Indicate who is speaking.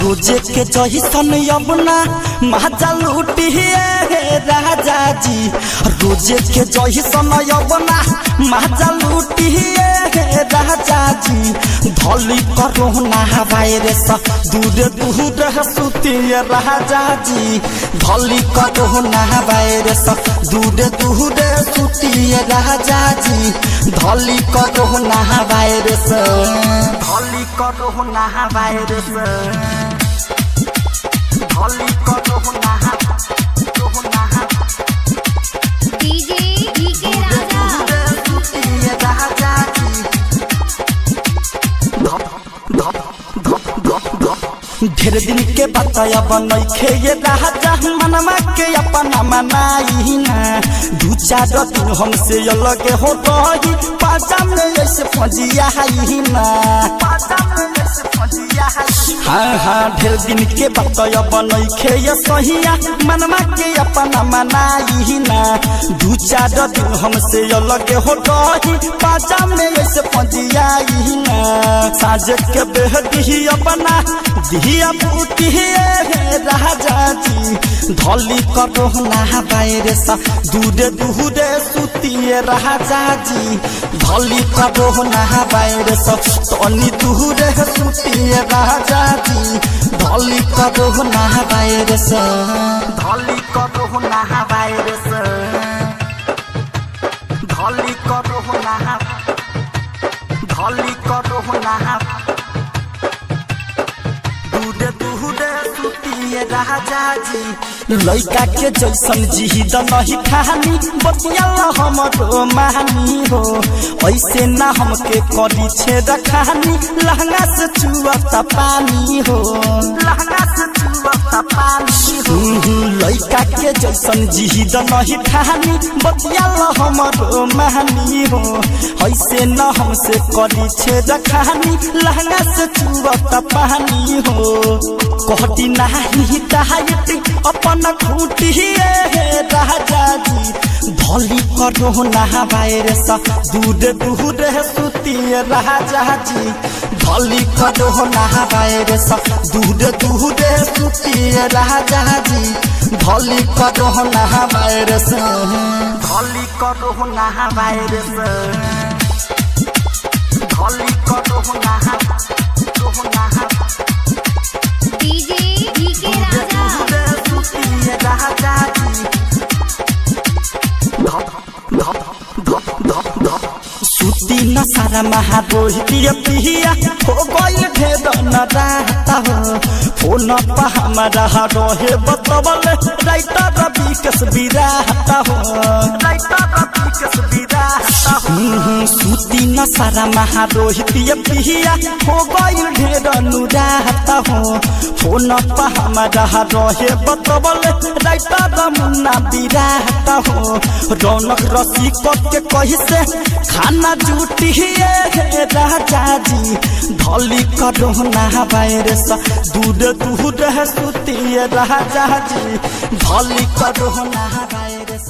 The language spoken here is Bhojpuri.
Speaker 1: रोजे के जहिसन यमुना महाजा लूटिए राजा जी। रोजे के जहिसन यमुना महाजा लूटिए राजा जी। धली कोरोना वायरस दूर दूर सुतिए राजा जी। धली कोरोना वायरस दूर दूर सुतिए राजा जी। धली कोरोना वायरस धली कोरोना वायरस धली कोरोना
Speaker 2: डीजे डीके राजा
Speaker 1: सुतिए राजा जी। ढेर दिन के बताया बनैखे ये राजा मनमा के अपना मनाई ना। दू चार दिन हमसे अलग हो रही पाजा में ऐसे फजिया ही ना। हाँ हाँ ढेर दिन के बताया बनैखे ये सहिया मनमा के अपना मनाई ना। दू चार दिन हमसे अलग हो रही पाजा में ऐसे फजिया ही ना। साँझ के बेहदी अपना दिया पूती राजा जी। धली कोरोना वायरस दूर दूर सुतिए राजा जी। धली कोरोना वायरस तनी दूर सुतिए राजा जी। धली कोरोना वायरस धली कोरोना वायरस धली कोरोना धली कोरोना राजा जी। लइका के जैसन जिद नहीं ठानी बतिया हमरो मानी हो। ऐसे ना हमके करी छे रखानी लहंगा से चुअता पानी हो। लहंगा से चुअता पानी हो। लइका के जैसन जिद नहीं ठानी बतिया हमरो मानी हो। ऐसे ना हमसे करी छे रखानी लहंगा से चुअता पानी हो। कहती नहीं टाइट अपन खूटी राजा जी। धली कोरोना वायरस दूर दूर सुतिए राजा जी। धली कोरोना वायरस दूर दूर सुतिए राजा जी। धली कोरोना वायरस धली कोरोना वायरस धली कोरोना
Speaker 2: डीजे डीके राजा
Speaker 1: सुती न सारा महारोहितिया पिया हो गई ढेर न रहता हो। फोन पर हमारा रहे बतबल राइटर रवि कस बिराता हो। सुती न सारा महारोहितिया पिया हो गई ढेर नु रहता हो। फोन पर हमारा रहे बतबल राइटर मुन्ना बिराता हो। रौनक रसी के कही से खाना जूटी राजा जी। धली कोरोना वायरस दूर दूर सुतिए राजा जी। धली कोरोना वायरस